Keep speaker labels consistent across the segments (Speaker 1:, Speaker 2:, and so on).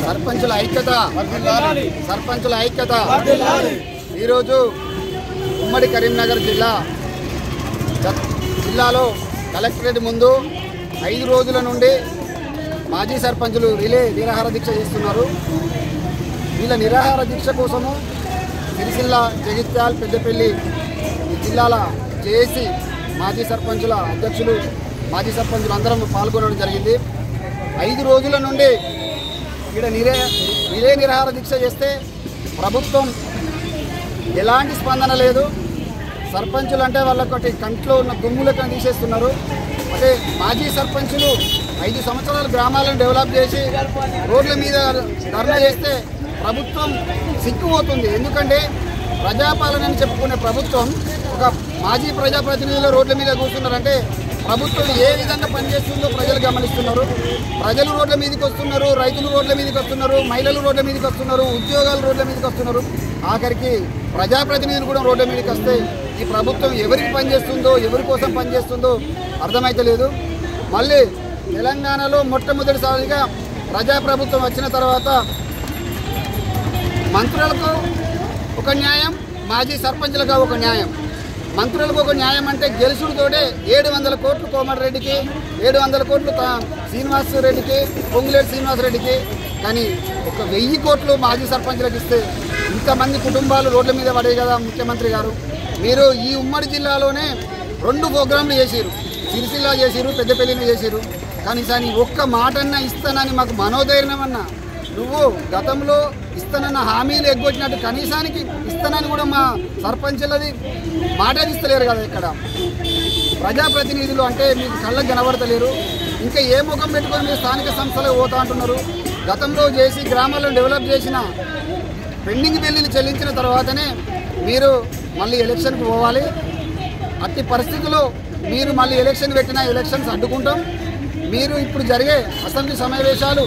Speaker 1: సర్పంచుల ఐక్యత ఈరోజు ఉమ్మడి కరీంనగర్ జిల్లాలో కలెక్టరేట్ ముందు 5 రోజుల నుండి మాజీ సర్పంచులు నిరాహార దీక్ష చేస్తున్నారు. వీళ్ళ నిరాహార దీక్ష కోసము సిరిసిల్ల, జగిత్యాల, పెద్దపల్లి ఈ జిల్లాల జేఏసీ మాజీ సర్పంచుల అధ్యక్షులు, మాజీ సర్పంచులు అందరం పాల్గొనడం జరిగింది. 5 రోజుల నుండి ఇక్కడ నిరాహార దీక్ష చేస్తే ప్రభుత్వం ఎలాంటి స్పందన లేదు. సర్పంచులు అంటే వాళ్ళకొకటి కంట్లో ఉన్న దుమ్ములకని తీసేస్తున్నారు. అంటే మాజీ సర్పంచులు 5 సంవత్సరాలు గ్రామాలను డెవలప్ చేసి రోడ్ల మీద ధర్నా చేస్తే ప్రభుత్వం సిగ్గుపోతుంది. ఎందుకంటే ప్రజాపాలనని చెప్పుకునే ప్రభుత్వం ఒక మాజీ ప్రజాప్రతినిధుల రోడ్ల మీద కూర్చున్నారంటే ప్రభుత్వం ఏ విధంగా పనిచేస్తుందో ప్రజలు గమనిస్తున్నారు. ప్రజలు రోడ్ల మీదకి వస్తున్నారు, రైతులు రోడ్ల మీదకి వస్తున్నారు, మహిళలు రోడ్ల మీదకి వస్తున్నారు, ఉద్యోగాలు రోడ్ల మీదకి వస్తున్నారు. ఆఖరికి ప్రజాప్రతినిధులు కూడా రోడ్ల మీదకి వస్తే ఈ ప్రభుత్వం ఎవరికి పనిచేస్తుందో, ఎవరి కోసం పనిచేస్తుందో అర్థమైతలేదు. మళ్ళీ తెలంగాణలో మొట్టమొదటిసారిగా ప్రజాప్రభుత్వం వచ్చిన తర్వాత మంత్రులకు ఒక న్యాయం, మాజీ సర్పంచులకు ఒక న్యాయం. మంత్రులకు ఒక న్యాయం అంటే గెలుసుడితోటే 700 కోట్లు కోమటిరెడ్డికి, 700 కోట్లు శ్రీనివాసరెడ్డికి, పొంగులేటి శ్రీనివాసరెడ్డికి, కానీ ఒక 1000 కోట్లు మాజీ సర్పంచులకు ఇస్తే ఇంతమంది కుటుంబాలు రోడ్ల మీద పడే కదా ముఖ్యమంత్రి గారు. మీరు ఈ ఉమ్మడి జిల్లాలోనే 2 ప్రోగ్రాంలు చేసిరు, సిరిసిల్ల చేసిరు, పెద్దపల్లిని చేసిరు. కానీ ఒక్క మాటన్నా ఇస్తానని మాకు మనోధైర్యం అన్నా, నువ్వు గతంలో ఇస్తానన్న హామీలు ఎగ్గొట్టినట్టు కనీసానికి ఇస్తానని కూడా మా సర్పంచులది మాట ఇస్తలేరు కదా. ఇక్కడ ప్రజాప్రతినిధులు అంటే మీకు కళ్ళకు కనబడతలేరు. ఇంకా ఏ ముఖం పెట్టుకొని మీరు స్థానిక సంస్థలకు పోతా అంటున్నారు. గతంలో చేసి గ్రామాలను డెవలప్ చేసిన పెండింగ్ బిల్లులు చెల్లించిన తర్వాతనే మీరు మళ్ళీ ఎలక్షన్కి పోవాలి. అట్టి పరిస్థితుల్లో మీరు మళ్ళీ ఎలక్షన్ పెట్టినా ఎలక్షన్స్ అడ్డుకుంటాం. మీరు ఇప్పుడు జరిగే అసెంబ్లీ సమావేశాలు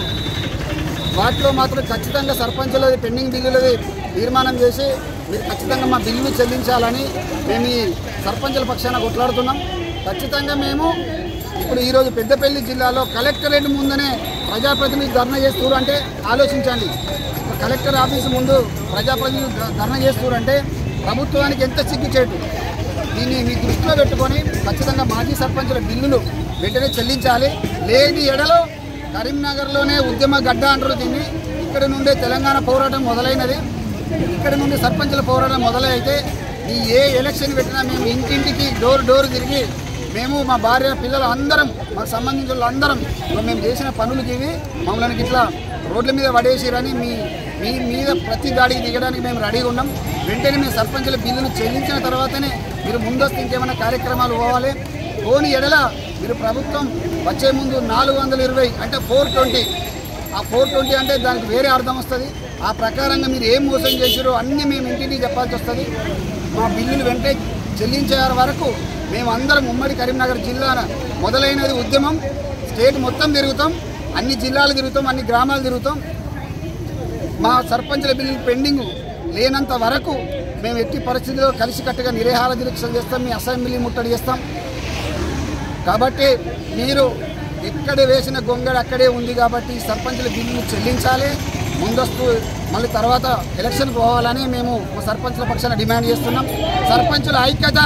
Speaker 1: వాటిలో మాత్రం ఖచ్చితంగా సర్పంచులది పెండింగ్ బిల్లులది తీర్మానం చేసి మీరు ఖచ్చితంగా మా బిల్లును చెల్లించాలని మేము ఈ సర్పంచుల పక్షాన కొట్లాడుతున్నాం. ఖచ్చితంగా మేము ఇప్పుడు ఈరోజు పెద్దపల్లి జిల్లాలో కలెక్టరేట్ ముందనే ప్రజాప్రతినిధులు ధర్నా చేస్తున్నారు. అంటే ఆలోచించండి, కలెక్టర్ ఆఫీసు ముందు ప్రజాప్రతినిధులు ధర్నా చేస్తున్నారంటే ప్రభుత్వానికి ఎంత సిగ్గుచేటు. దీన్ని మీ దృష్టిలో పెట్టుకొని ఖచ్చితంగా మాజీ సర్పంచుల బిల్లులు వెంటనే చెల్లించాలి. లేని ఎడలో కరీంనగర్లోనే ఉద్యమ గడ్డ అంటారు దీన్ని. ఇక్కడ నుండే తెలంగాణ పోరాటం మొదలైనది. ఇక్కడ నుండి సర్పంచుల పోరాటం మొదలైతే ఈ ఏ ఎలక్షన్ పెట్టినా మేము ఇంటింటికి డోర్ తిరిగి మేము మా భార్య పిల్లలు అందరం, మాకు సంబంధించిన వాళ్ళందరం మేము చేసిన పనులకి ఇవి మమ్మల్ని ఇట్లా రోడ్ల మీద పడేసిరని మీ మీద ప్రతి దాడికి దిగడానికి మేము రెడీగా ఉన్నాం. వెంటనే మేము సర్పంచుల బిల్లును చెల్లించిన తర్వాతనే మీరు ముందస్తు ఇంకేమైనా కార్యక్రమాలు పోవాలి. పోని ఎడల మీరు ప్రభుత్వం వచ్చే ముందు 420 అంటే 420, ఆ 420 అంటే దానికి వేరే అర్థం వస్తుంది. ఆ ప్రకారంగా మీరు ఏం మోసం చేసారో అన్నీ మేము ఇంటింటికి చెప్పాల్సి వస్తుంది. మా బిల్లులు వెంటనే చెల్లించే వరకు మేము అందరం ఉమ్మడి కరీంనగర్ జిల్లా మొదలైనది ఉద్యమం. స్టేట్ మొత్తం తిరుగుతాం, అన్ని జిల్లాలు తిరుగుతాం, అన్ని గ్రామాలు తిరుగుతాం. మా సర్పంచుల బిల్లులు పెండింగ్ లేనంత వరకు మేము ఎట్టి పరిస్థితుల్లో కలిసికట్టుగా నిరాహార దీక్షలు చేస్తాం, మీ అసెంబ్లీ ముట్టడి చేస్తాం. కాబట్టి మీరు ఎక్కడ వేసిన గొంగడ అక్కడే ఉంది. కాబట్టి సర్పంచుల బిల్లును చెల్లించాలి. ముందస్తు మళ్ళీ తర్వాత ఎలక్షన్కి పోవాలని మేము సర్పంచుల పక్షాన డిమాండ్ చేస్తున్నాం. సర్పంచుల ఐక్యత.